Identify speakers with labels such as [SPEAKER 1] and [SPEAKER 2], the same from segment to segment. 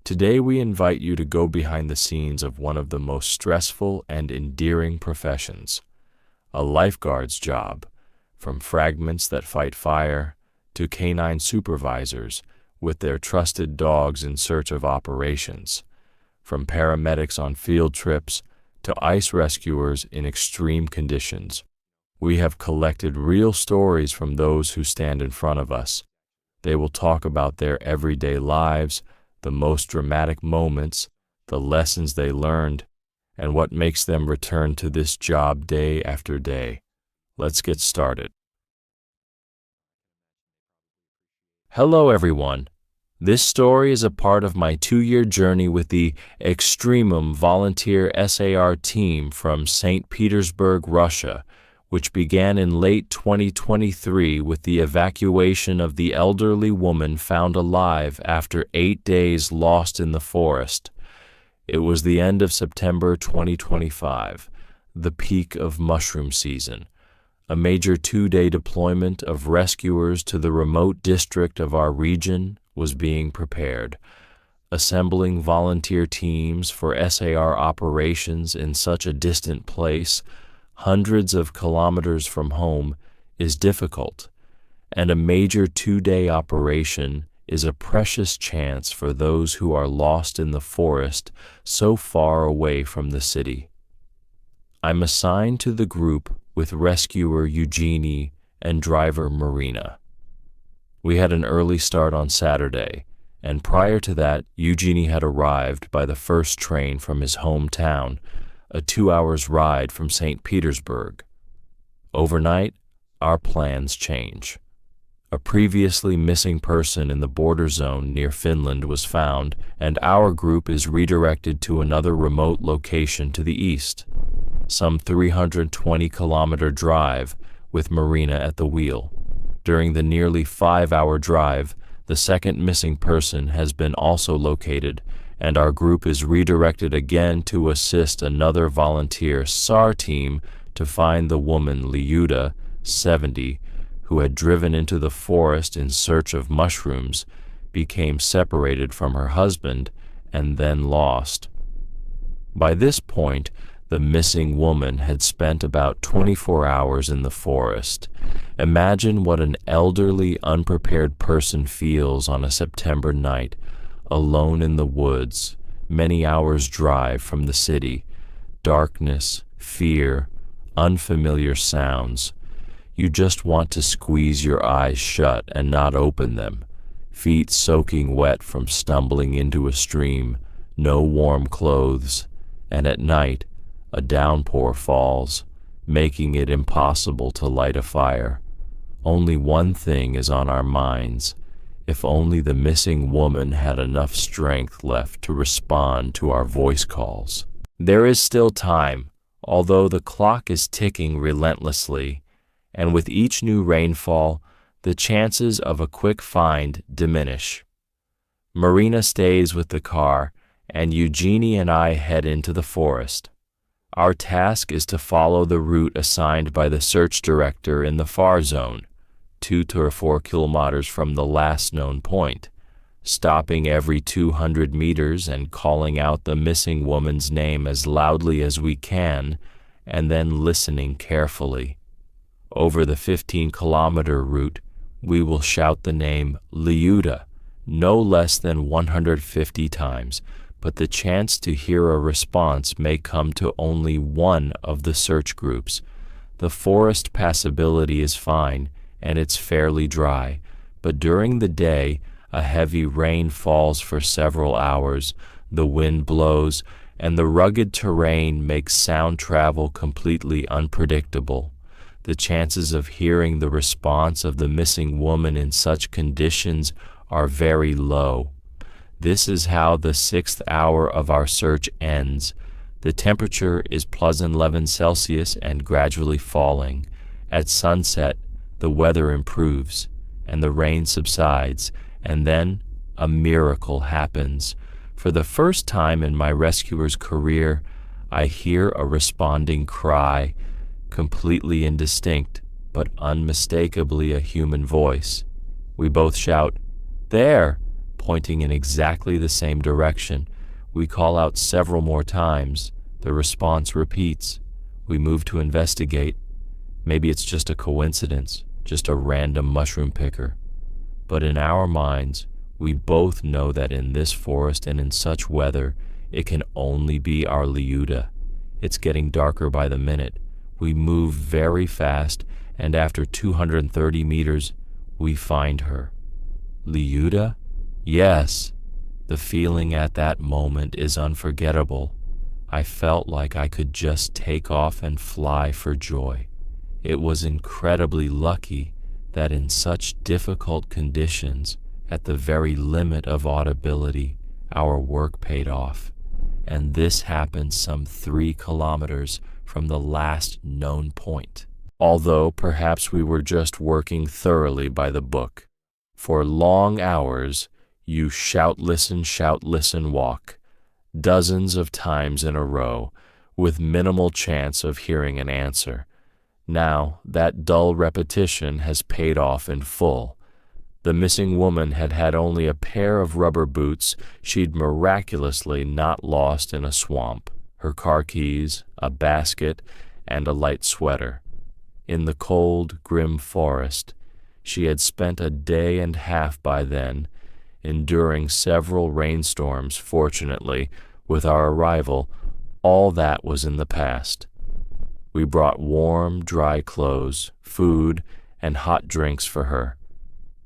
[SPEAKER 1] Today we invite you to go behind the scenes of one of the most stressful and endearing professions, a lifeguard's job, from fragments that fight fire to canine supervisors with their trusted dogs in search of operations, from paramedics on field trips to ice rescuers in extreme conditions. We have collected real stories from those who stand in front of us. They will talk about their everyday lives, the most dramatic moments, the lessons they learned, and what makes them return to this job day after day. Let's get started. Hello, everyone. This story is a part of my 2-year journey with the Extremum Volunteer SAR team from St. Petersburg, Russia, which began in late 2023 with the evacuation of the elderly woman found alive after 8 days lost in the forest. It was the end of September 2025, the peak of mushroom season. A major 2-day deployment of rescuers to the remote district of our region was being prepared. Assembling volunteer teams for SAR operations in such a distant place, hundreds of kilometers from home, is difficult, and a major 2-day operation is a precious chance for those who are lost in the forest so far away from the city. I'm assigned to the group with rescuer Eugenie and driver Marina. We had an early start on Saturday, and prior to that, Eugenie had arrived by the first train from his hometown, a 2-hour ride from St. Petersburg. Overnight, our plans change. A previously missing person in the border zone near Finland was found, and our group is redirected to another remote location to the east. Some 320-kilometer drive with Marina at the wheel. During the nearly 5-hour drive, the second missing person has been also located, and our group is redirected again to assist another volunteer SAR team to find the woman Lyuda, 70, who had driven into the forest in search of mushrooms, became separated from her husband, and then lost. By this point, the missing woman had spent about 24 hours in the forest. Imagine what an elderly, unprepared person feels on a September night, alone in the woods, many hours' drive from the city. Darkness, fear, unfamiliar sounds. You just want to squeeze your eyes shut and not open them. Feet soaking wet from stumbling into a stream, no warm clothes, and at night, a downpour falls, making it impossible to light a fire. Only one thing is on our minds. If only the missing woman had enough strength left to respond to our voice calls. There is still time, although the clock is ticking relentlessly, and with each new rainfall, the chances of a quick find diminish. Marina stays with the car, and Eugenie and I head into the forest. Our task is to follow the route assigned by the search director in the far zone, 2 to 4 kilometers from the last known point, stopping every 200 meters and calling out the missing woman's name as loudly as we can, and then listening carefully. Over the 15-kilometer route, we will shout the name Lyuda no less than 150 times, but the chance to hear a response may come to only one of the search groups. The forest passability is fine, and it's fairly dry, but during the day, a heavy rain falls for several hours, the wind blows, and the rugged terrain makes sound travel completely unpredictable. The chances of hearing the response of the missing woman in such conditions are very low. This is how the 6th hour of our search ends. The temperature is +11 Celsius and gradually falling. At sunset, the weather improves, and the rain subsides, and then a miracle happens. For the first time in my rescuer's career, I hear a responding cry, completely indistinct, but unmistakably a human voice. We both shout, "There!" pointing in exactly the same direction. We call out several more times. The response repeats. We move to investigate. Maybe it's just a coincidence, just a random mushroom picker. But in our minds, we both know that in this forest and in such weather, it can only be our Liuda. It's getting darker by the minute. We move very fast, and after 230 meters, we find her. Liuda? Yes. The feeling at that moment is unforgettable. I felt like I could just take off and fly for joy. It was incredibly lucky that in such difficult conditions, at the very limit of audibility, our work paid off. And this happened some 3 kilometers from the last known point. Although perhaps we were just working thoroughly by the book. For long hours, you shout, listen, walk, dozens of times in a row, with minimal chance of hearing an answer. Now, that dull repetition has paid off in full. The missing woman had had only a pair of rubber boots she'd miraculously not lost in a swamp, her car keys, a basket, and a light sweater. In the cold, grim forest, she had spent a day and a half by then, enduring several rainstorms. Fortunately, with our arrival, all that was in the past. We brought warm, dry clothes, food, and hot drinks for her.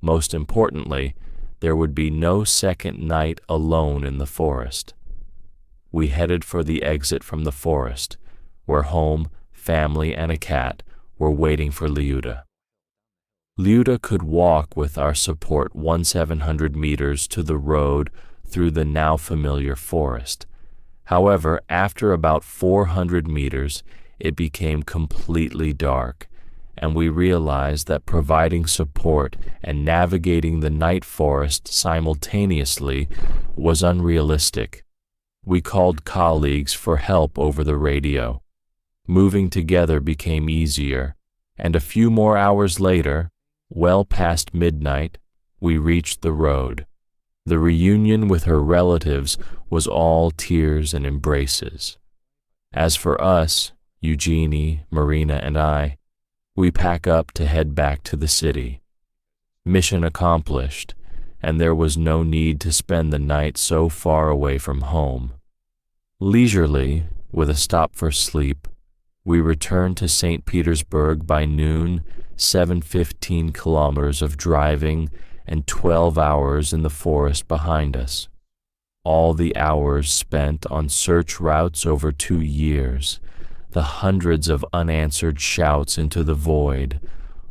[SPEAKER 1] Most importantly, there would be no second night alone in the forest. We headed for the exit from the forest, where home, family, and a cat were waiting for Liuda. Liuda could walk with our support 700 meters to the road through the now familiar forest. However, after about 400 meters, it became completely dark, and we realized that providing support and navigating the night forest simultaneously was unrealistic. We called colleagues for help over the radio. Moving together became easier, and a few more hours later, well past midnight, we reached the road. The reunion with her relatives was all tears and embraces. As for us, Eugenie, Marina, and I, we pack up to head back to the city. Mission accomplished, and there was no need to spend the night so far away from home. Leisurely, with a stop for sleep, we returned to St. Petersburg by noon, 715 kilometers of driving and 12 hours in the forest behind us. All the hours spent on search routes over 2 years, the hundreds of unanswered shouts into the void,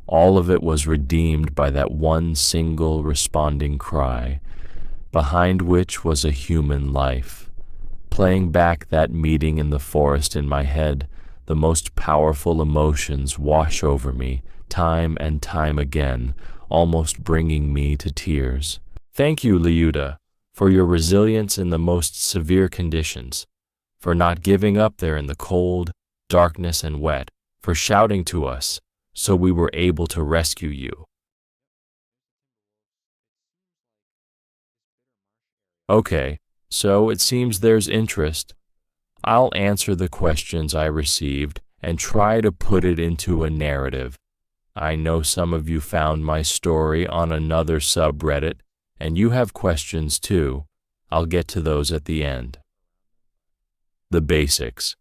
[SPEAKER 1] all of it was redeemed by that one single responding cry, behind which was a human life. Playing back that meeting in the forest in my head, the most powerful emotions wash over me, time and time again, almost bringing me to tears. Thank you, Liuda, for your resilience in the most severe conditions, for not giving up there in the cold, darkness, and wet, for shouting to us so we were able to rescue you. Okay, so it seems there's interest. I'll answer the questions I received and try to put it into a narrative. I know some of you found my story on another subreddit, and you have questions too. I'll get to those at the end. The basics.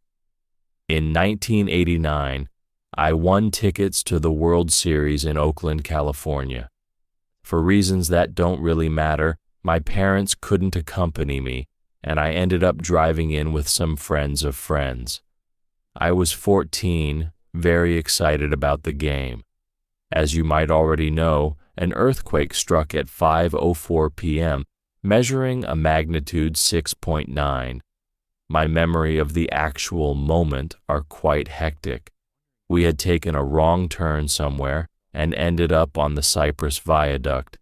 [SPEAKER 1] In 1989, I won tickets to the World Series in Oakland, California. For reasons that don't really matter, my parents couldn't accompany me, and I ended up driving in with some friends of friends. I was 14, very excited about the game. As you might already know, an earthquake struck at 5:04 p.m., measuring a magnitude 6.9. My memory of the actual moment are quite hectic. We had taken a wrong turn somewhere and ended up on the Cypress Viaduct.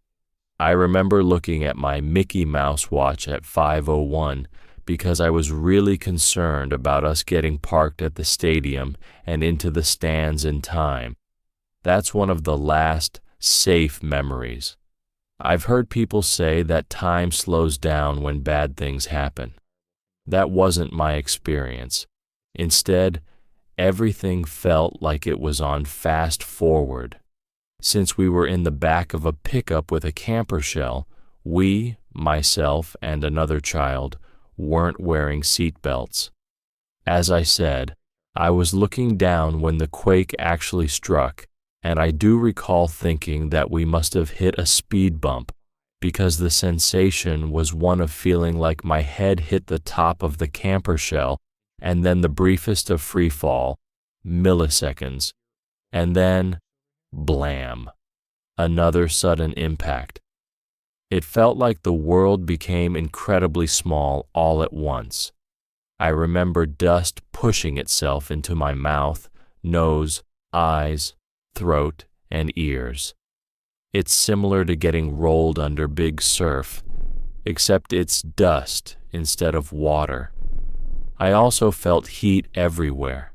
[SPEAKER 1] I remember looking at my Mickey Mouse watch at 5:01 because I was really concerned about us getting parked at the stadium and into the stands in time. That's one of the last safe memories. I've heard people say that time slows down when bad things happen. That wasn't my experience. Instead, everything felt like it was on fast forward. Since we were in the back of a pickup with a camper shell, we, myself and another child, weren't wearing seat belts. As I said, I was looking down when the quake actually struck, and I do recall thinking that we must have hit a speed bump, because the sensation was one of feeling like my head hit the top of the camper shell, and then the briefest of free fall, milliseconds, and then, blam, another sudden impact. It felt like the world became incredibly small all at once. I remember dust pushing itself into my mouth, nose, eyes, throat, and ears. It's similar to getting rolled under big surf, except it's dust instead of water. I also felt heat everywhere.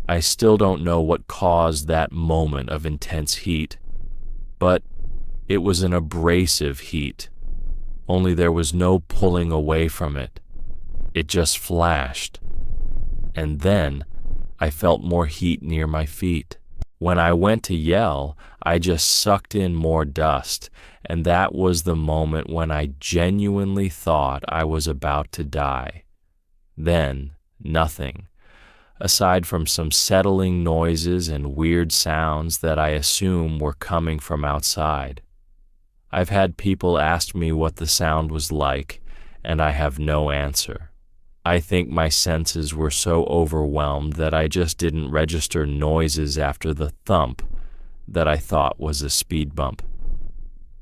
[SPEAKER 1] I still don't know what caused that moment of intense heat, but it was an abrasive heat, only there was no pulling away from it. It just flashed. And then I felt more heat near my feet. When I went to yell, I just sucked in more dust, and that was the moment when I genuinely thought I was about to die. Then, nothing, aside from some settling noises and weird sounds that I assume were coming from outside. I've had people ask me what the sound was like, and I have no answer. I think my senses were so overwhelmed that I just didn't register noises after the thump that I thought was a speed bump.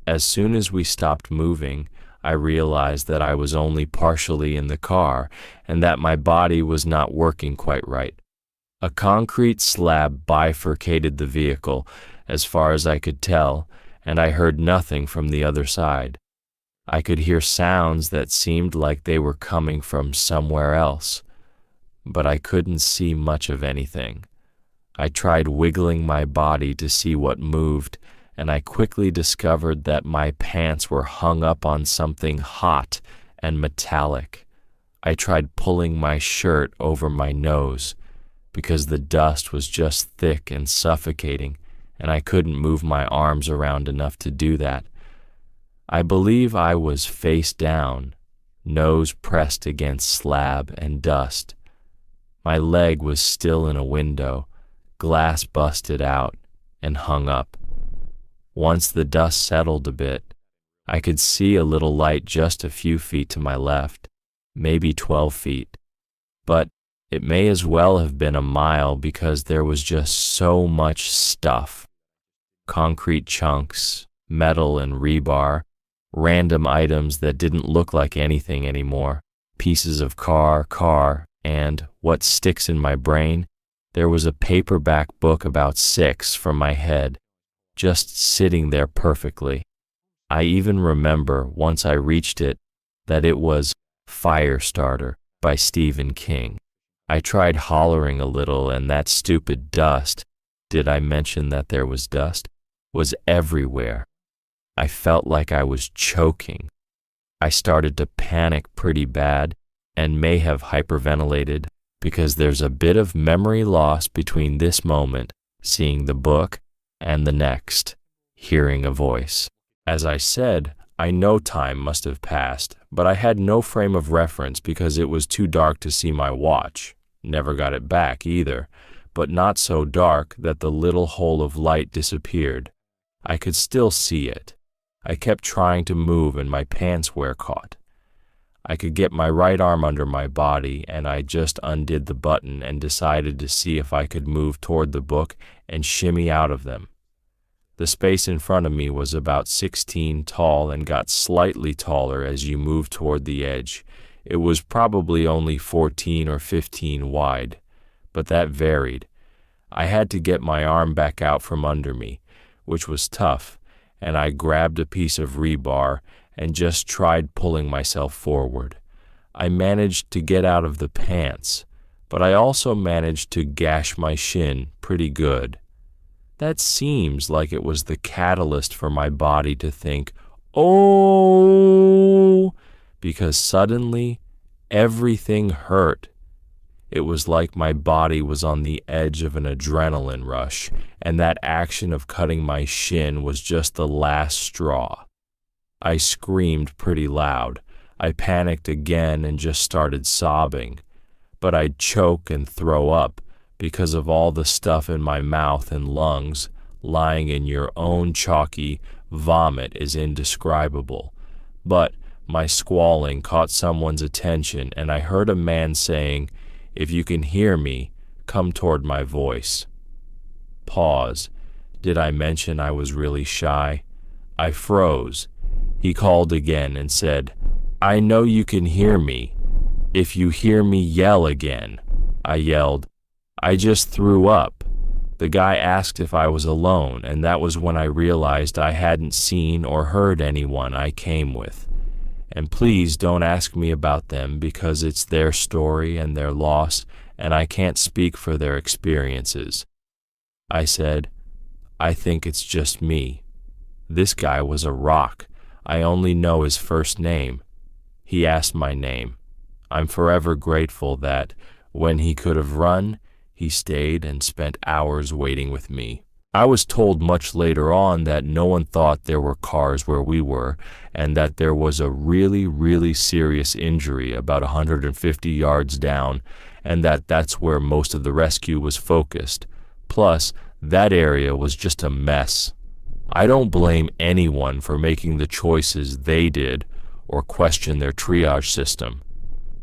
[SPEAKER 1] As soon as we stopped moving, I realized that I was only partially in the car and that my body was not working quite right. A concrete slab bifurcated the vehicle, as far as I could tell, and I heard nothing from the other side. I could hear sounds that seemed like they were coming from somewhere else, but I couldn't see much of anything. I tried wiggling my body to see what moved, and I quickly discovered that my pants were hung up on something hot and metallic. I tried pulling my shirt over my nose, because the dust was just thick and suffocating, and I couldn't move my arms around enough to do that. I believe I was face down, nose pressed against slab and dust. My leg was still in a window, glass busted out and hung up. Once the dust settled a bit, I could see a little light just a few feet to my left, maybe 12 feet. But it may as well have been a mile because there was just so much stuff. Concrete chunks, metal and rebar, random items that didn't look like anything anymore, pieces of car, and, what sticks in my brain, there was a paperback book about 6 from my head, just sitting there perfectly. I even remember, once I reached it, that it was Firestarter by Stephen King. I tried hollering a little, and that stupid dust, did I mention that there was dust, was everywhere. I felt like I was choking. I started to panic pretty bad and may have hyperventilated because there's a bit of memory loss between this moment, seeing the book, and the next, hearing a voice. As I said, I know time must have passed, but I had no frame of reference because it was too dark to see my watch. Never got it back either, but not so dark that the little hole of light disappeared. I could still see it. I kept trying to move and my pants were caught. I could get my right arm under my body and I just undid the button and decided to see if I could move toward the book and shimmy out of them. The space in front of me was about 16 tall and got slightly taller as you moved toward the edge. It was probably only 14 or 15 wide, but that varied. I had to get my arm back out from under me, which was tough, and I grabbed a piece of rebar and just tried pulling myself forward. I managed to get out of the pants, but I also managed to gash my shin pretty good. That seems like it was the catalyst for my body to think, oh, because suddenly everything hurt. It was like my body was on the edge of an adrenaline rush, and that action of cutting my shin was just the last straw. I screamed pretty loud. I panicked again and just started sobbing. But I'd choke and throw up because of all the stuff in my mouth and lungs. Lying in your own chalky vomit is indescribable. But my squalling caught someone's attention, and I heard a man saying, "If you can hear me, come toward my voice." Pause. Did I mention I was really shy? I froze. He called again and said, "I know you can hear me. If you hear me, yell again." I yelled, "I just threw up." The guy asked if I was alone, and that was when I realized I hadn't seen or heard anyone I came with. And please don't ask me about them because it's their story and their loss, and I can't speak for their experiences. I said, "I think it's just me." This guy was a rock. I only know his first name. He asked my name. I'm forever grateful that, when he could have run, he stayed and spent hours waiting with me. I was told much later on that no one thought there were cars where we were, and that there was a really, really serious injury about 150 yards down, and that's where most of the rescue was focused. Plus, that area was just a mess. I don't blame anyone for making the choices they did or question their triage system.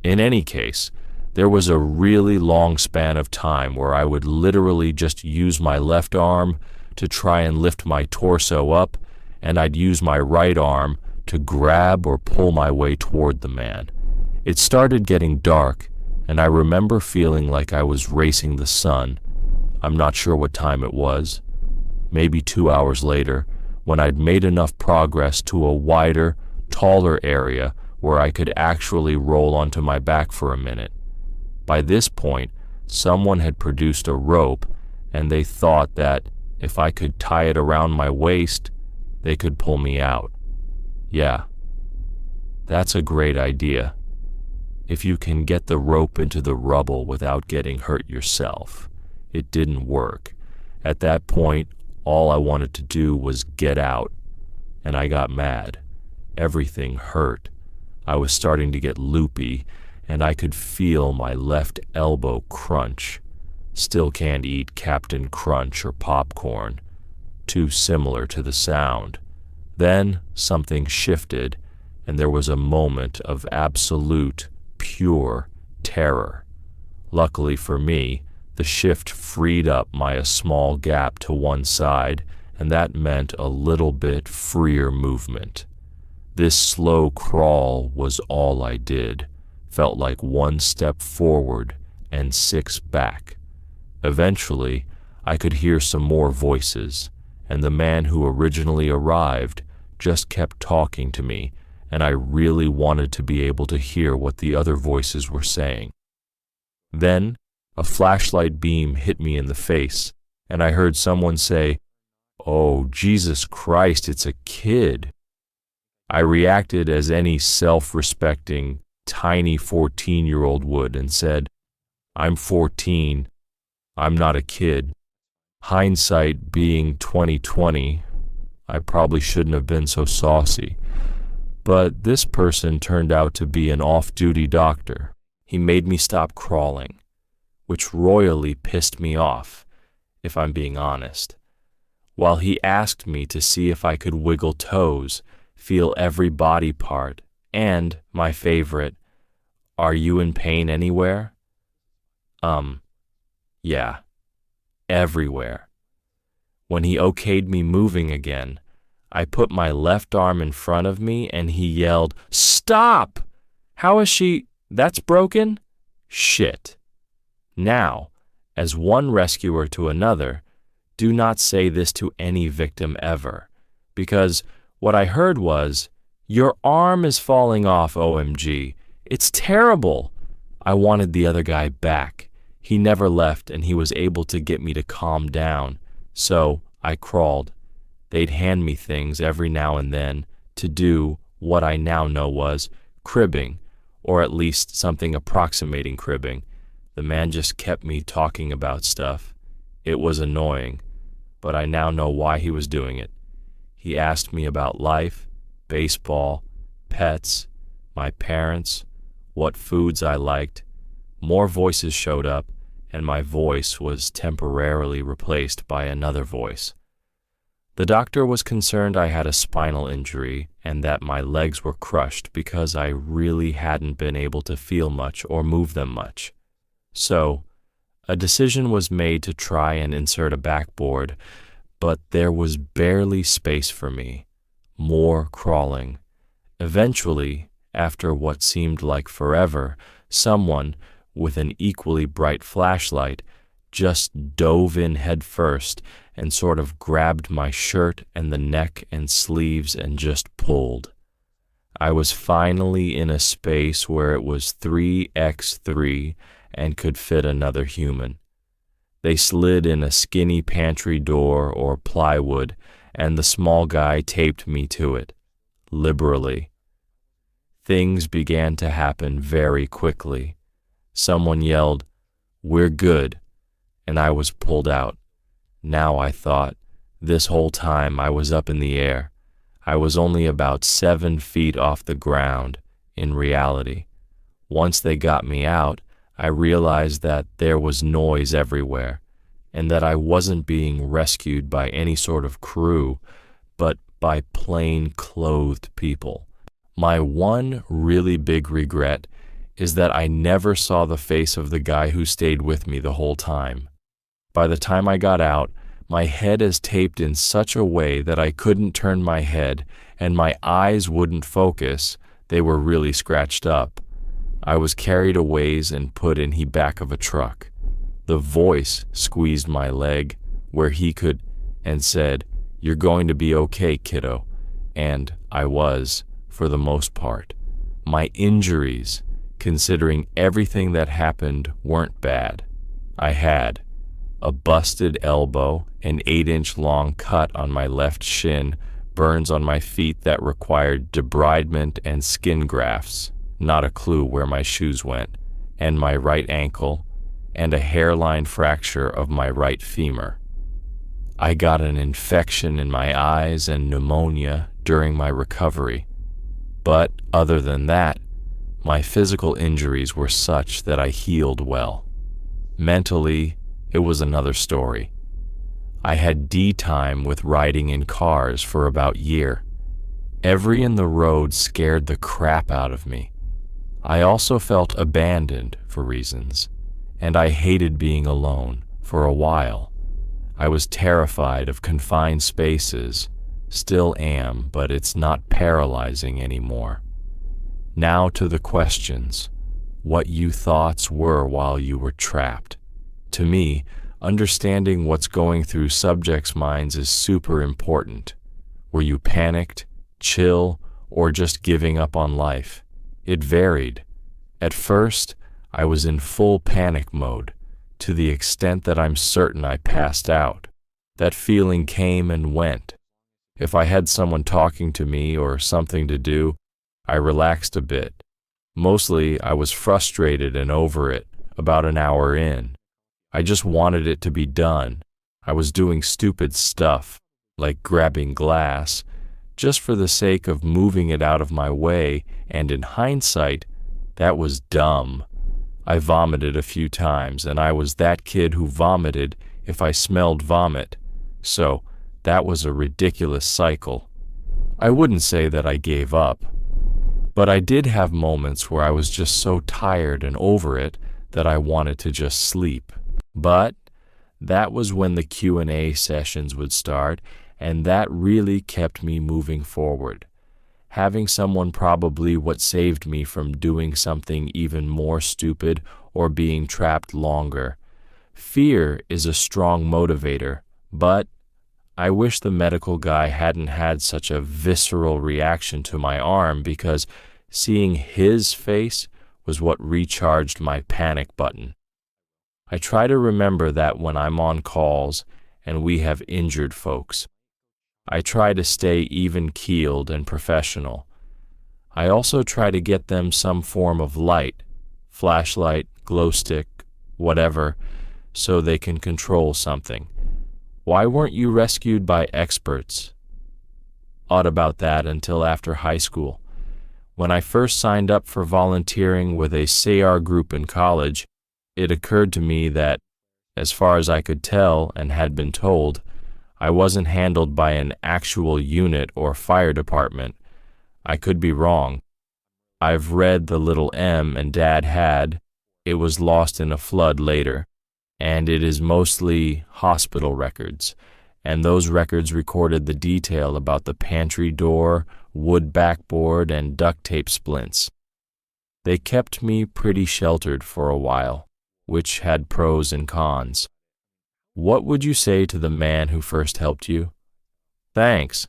[SPEAKER 1] In any case, there was a really long span of time where I would literally just use my left arm to try and lift my torso up, and I'd use my right arm to grab or pull my way toward the man. It started getting dark, and I remember feeling like I was racing the sun. I'm not sure what time it was. Maybe 2 hours later, when I'd made enough progress to a wider, taller area where I could actually roll onto my back for a minute. By this point, someone had produced a rope, and they thought that if I could tie it around my waist, they could pull me out. Yeah, that's a great idea. If you can get the rope into the rubble without getting hurt yourself. It didn't work. At that point, all I wanted to do was get out, and I got mad. Everything hurt. I was starting to get loopy, and I could feel my left elbow crunch. Still can't eat Captain Crunch or popcorn. Too similar to the sound. Then something shifted, and there was a moment of absolute, pure terror. Luckily for me, the shift freed up a small gap to one side, and that meant a little bit freer movement. This slow crawl was all I did. Felt like 1 step forward and 6 back. Eventually, I could hear some more voices, and the man who originally arrived just kept talking to me, and I really wanted to be able to hear what the other voices were saying. Then, a flashlight beam hit me in the face, and I heard someone say, "Oh, Jesus Christ, it's a kid." I reacted as any self-respecting, tiny 14-year-old would and said, "I'm 14. I'm not a kid." Hindsight being 20/20, I probably shouldn't have been so saucy. But this person turned out to be an off-duty doctor. He made me stop crawling, which royally pissed me off, if I'm being honest. While he asked me to see if I could wiggle toes, feel every body part, and, my favorite, "Are you in pain anywhere?" Yeah, everywhere. When he okayed me moving again, I put my left arm in front of me and he yelled, "Stop! How is she? That's broken? Shit." Now, as one rescuer to another, do not say this to any victim ever, because what I heard was, "Your arm is falling off, OMG. It's terrible." I wanted the other guy back. He never left, and he was able to get me to calm down. So I crawled. They'd hand me things every now and then to do what I now know was cribbing, or at least something approximating cribbing. The man just kept me talking about stuff. It was annoying, but I now know why he was doing it. He asked me about life, baseball, pets, my parents, what foods I liked. More voices showed up, and my voice was temporarily replaced by another voice. The doctor was concerned I had a spinal injury and that my legs were crushed because I really hadn't been able to feel much or move them much. So, a decision was made to try and insert a backboard, but there was barely space for me. More crawling. Eventually, after what seemed like forever, someone, with an equally bright flashlight, just dove in head first and sort of grabbed my shirt and the neck and sleeves and just pulled. I was finally in a space where it was 3x3 and could fit another human. They slid in a skinny pantry door or plywood, and the small guy taped me to it, liberally. Things began to happen very quickly. Someone yelled, "We're good," and I was pulled out. Now I thought, this whole time I was up in the air. I was only about 7 feet off the ground, in reality. Once they got me out, I realized that there was noise everywhere, and that I wasn't being rescued by any sort of crew, but by plain-clothed people. My one really big regret is that I never saw the face of the guy who stayed with me the whole time. By the time I got out, my head is taped in such a way that I couldn't turn my head, and my eyes wouldn't focus. They were really scratched up. I was carried a ways and put in the back of a truck. The voice squeezed my leg where he could and said, "You're going to be okay, kiddo." And I was, for the most part. My injuries, considering everything that happened, weren't bad. I had a busted elbow, an 8-inch long cut on my left shin, burns on my feet that required debridement and skin grafts, not a clue where my shoes went, and my right ankle, and a hairline fracture of my right femur. I got an infection in my eyes and pneumonia during my recovery, but other than that, my physical injuries were such that I healed well. Mentally, it was another story. I had D-time with riding in cars for about a year. Every in the road scared the crap out of me. I also felt abandoned for reasons, and I hated being alone for a while. I was terrified of confined spaces, still am, but it's not paralyzing anymore. Now to the questions. What you thoughts were while you were trapped. To me, understanding what's going through subjects' minds is super important. Were you panicked, chill, or just giving up on life? It varied. At first, I was in full panic mode, to the extent that I'm certain I passed out. That feeling came and went. If I had someone talking to me or something to do, I relaxed a bit. Mostly, I was frustrated and over it about an hour in. I just wanted it to be done. I was doing stupid stuff, like grabbing glass, just for the sake of moving it out of my way, and in hindsight, that was dumb. I vomited a few times, and I was that kid who vomited if I smelled vomit. So, that was a ridiculous cycle. I wouldn't say that I gave up, but I did have moments where I was just so tired and over it that I wanted to just sleep. But that was when the Q&A sessions would start, and that really kept me moving forward. Having someone probably what saved me from doing something even more stupid or being trapped longer. Fear is a strong motivator, but I wish the medical guy hadn't had such a visceral reaction to my arm, because seeing his face was what recharged my panic button. I try to remember that when I'm on calls, and we have injured folks. I try to stay even-keeled and professional. I also try to get them some form of light, flashlight, glow stick, whatever, so they can control something. Why weren't you rescued by experts? Thought about that until after high school. When I first signed up for volunteering with a SAR group in college, it occurred to me that, as far as I could tell and had been told, I wasn't handled by an actual unit or fire department. I could be wrong. I've read the little M and Dad had. It was lost in a flood later, and it is mostly hospital records, and those records recorded the detail about the pantry door, wood backboard, and duct tape splints. They kept me pretty sheltered for a while, which had pros and cons. What would you say to the man who first helped you? Thanks.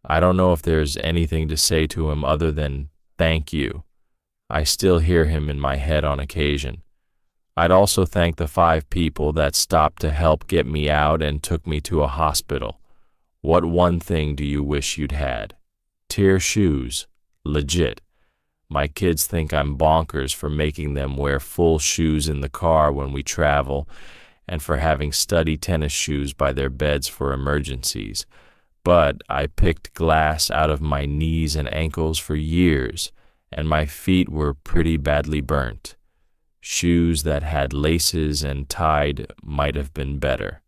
[SPEAKER 1] I don't know if there's anything to say to him other than thank you. I still hear him in my head on occasion. I'd also thank the 5 people that stopped to help get me out and took me to a hospital. What one thing do you wish you'd had? Tier shoes. Legit. My kids think I'm bonkers for making them wear full shoes in the car when we travel and for having study tennis shoes by their beds for emergencies. But I picked glass out of my knees and ankles for years, and my feet were pretty badly burnt. Shoes that had laces and tied might have been better.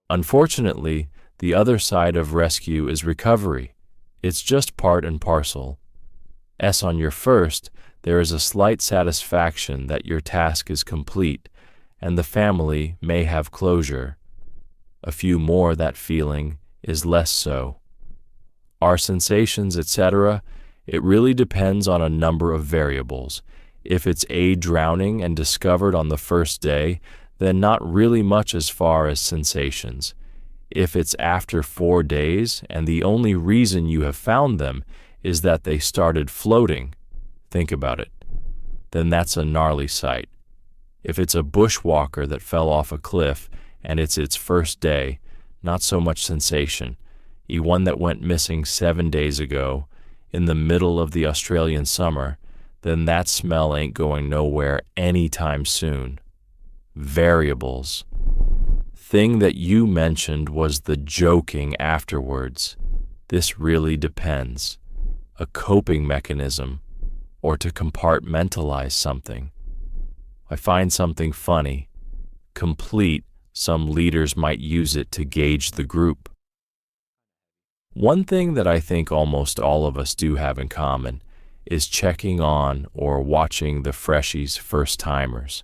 [SPEAKER 1] Unfortunately, the other side of rescue is recovery. It's just part and parcel. As on your first, there is a slight satisfaction that your task is complete, and the family may have closure. A few more, that feeling is less so. Our sensations, etc., it really depends on a number of variables. If it's drowning and discovered on the first day, then not really much as far as sensations. If it's after 4 days and the only reason you have found them is that they started floating, think about it, then that's a gnarly sight. If it's a bushwalker that fell off a cliff and it's its first day, not so much sensation. One that went missing 7 days ago, in the middle of the Australian summer, then that smell ain't going nowhere anytime soon. Variables. Thing that you mentioned was the joking afterwards. This really depends. A coping mechanism, or to compartmentalize something. I find something funny. Complete, some leaders might use it to gauge the group. One thing that I think almost all of us do have in common is checking on or watching the freshies, first-timers.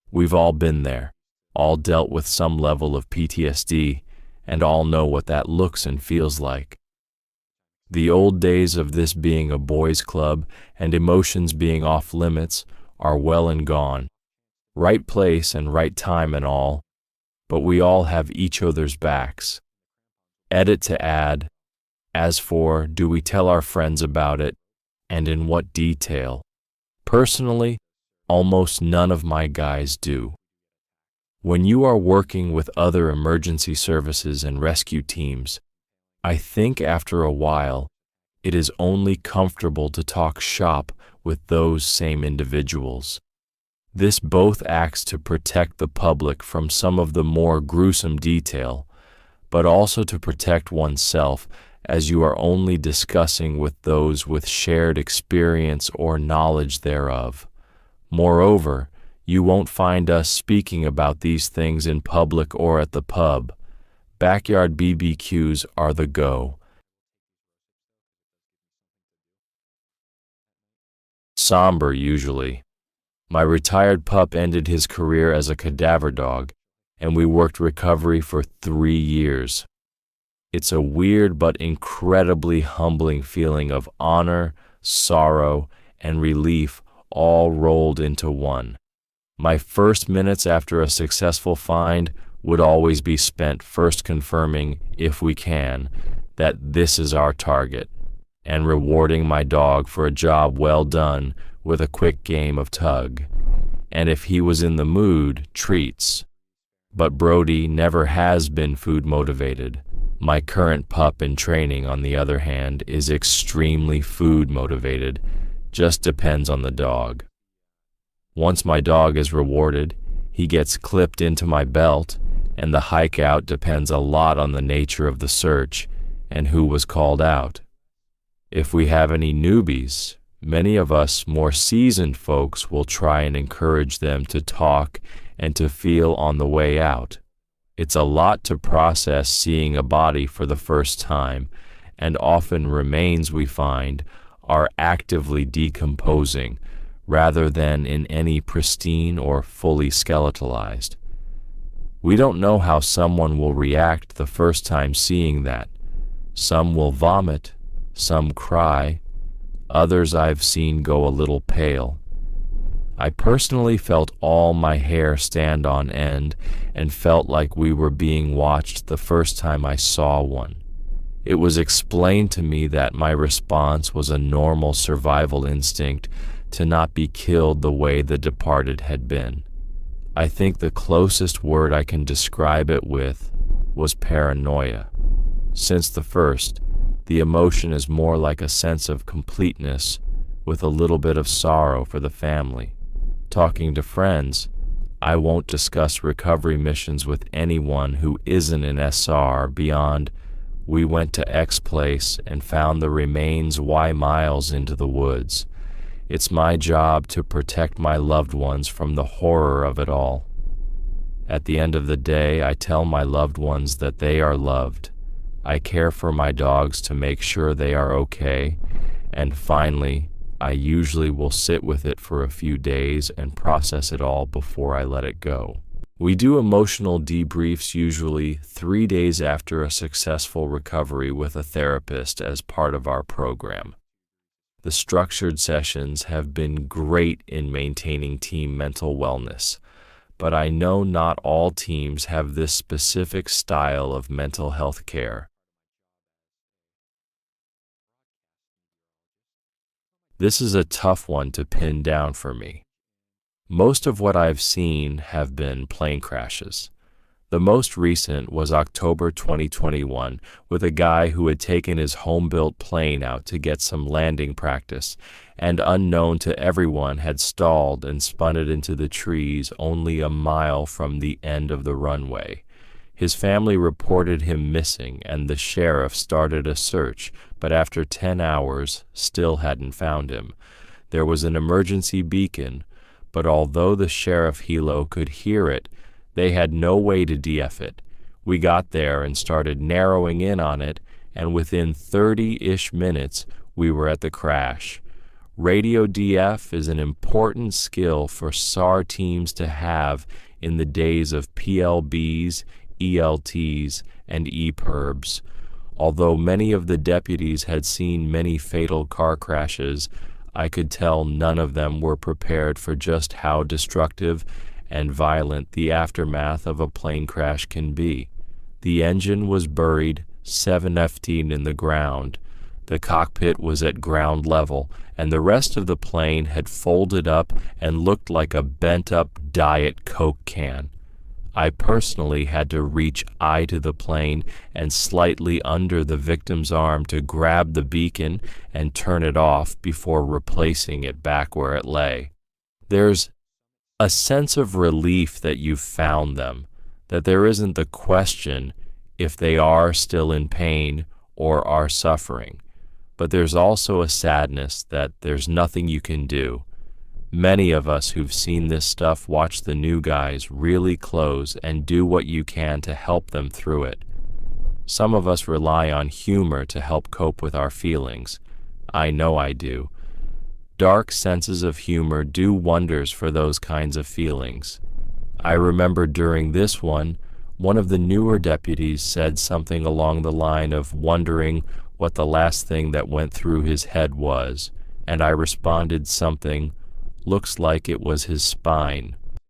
[SPEAKER 1] We've all been there, all dealt with some level of PTSD, and all know what that looks and feels like. The old days of this being a boys' club and emotions being off limits are well and gone. Right place and right time and all, but we all have each other's backs. Edit to add. As for, do we tell our friends about it, and in what detail? Personally, almost none of my guys do. When you are working with other emergency services and rescue teams, I think after a while, it is only comfortable to talk shop with those same individuals. This both acts to protect the public from some of the more gruesome detail, but also to protect oneself as you are only discussing with those with shared experience or knowledge thereof. Moreover, you won't find us speaking about these things in public or at the pub. Backyard BBQs are the go. Somber, usually. My retired pup ended his career as a cadaver dog, and we worked recovery for 3 years. It's a weird but incredibly humbling feeling of honor, sorrow, and relief all rolled into one. My first minutes after a successful find would always be spent first confirming, if we can, that this is our target, and rewarding my dog for a job well done with a quick game of tug. and if he was in the mood, treats. But Brody never has been food motivated. My current pup in training, on the other hand, is extremely food motivated. Just depends on the dog. Once my dog is rewarded, he gets clipped into my belt, and the hike out depends a lot on the nature of the search and who was called out. If we have any newbies, many of us more seasoned folks will try and encourage them to talk and to feel on the way out. It's a lot to process seeing a body for the first time, and often remains, we find, are actively decomposing rather than in any pristine or fully skeletalized. We don't know how someone will react the first time seeing that. Some will vomit, some cry, others I've seen go a little pale. I personally felt all my hair stand on end and felt like we were being watched the first time I saw one. It was explained to me that my response was a normal survival instinct to not be killed the way the departed had been. I think the closest word I can describe it with was paranoia. Since the first, the emotion is more like a sense of completeness with a little bit of sorrow for the family. Talking to friends, I won't discuss recovery missions with anyone who isn't an SR beyond we went to X place and found the remains Y miles into the woods. It's my job to protect my loved ones from the horror of it all. At the end of the day, I tell my loved ones that they are loved. I care for my dogs to make sure they are okay, and finally, I usually will sit with it for a few days and process it all before I let it go. We do emotional debriefs usually 3 days after a successful recovery with a therapist as part of our program. The structured sessions have been great in maintaining team mental wellness, but I know not all teams have this specific style of mental health care. This is a tough one to pin down for me. Most of what I've seen have been plane crashes. The most recent was October 2021 with a guy who had taken his home-built plane out to get some landing practice and, unknown to everyone, had stalled and spun it into the trees only a mile from the end of the runway. His family reported him missing and the sheriff started a search, but after 10 hours still hadn't found him. There was an emergency beacon, but although the sheriff helo could hear it, they had no way to DF it. We got there and started narrowing in on it, and within 30-ish minutes, we were at the crash. Radio DF is an important skill for SAR teams to have in the days of PLBs, ELTs, and EPIRBs. Although many of the deputies had seen many fatal car crashes, I could tell none of them were prepared for just how destructive and violent the aftermath of a plane crash can be. The engine was buried 7 ft in the ground, the cockpit was at ground level, and the rest of the plane had folded up and looked like a bent-up Diet Coke can. I personally had to reach eye to the plane and slightly under the victim's arm to grab the beacon and turn it off before replacing it back where it lay. There's a sense of relief that you've found them, that there isn't the question if they are still in pain or are suffering. But there's also a sadness that there's nothing you can do. Many of us who've seen this stuff watch the new guys really close and do what you can to help them through it. Some of us rely on humor to help cope with our feelings. I know I do. Dark senses of humor do wonders for those kinds of feelings. I remember during this one of the newer deputies said something along the line of wondering what the last thing that went through his head was, and I responded something, looks like it was his spine.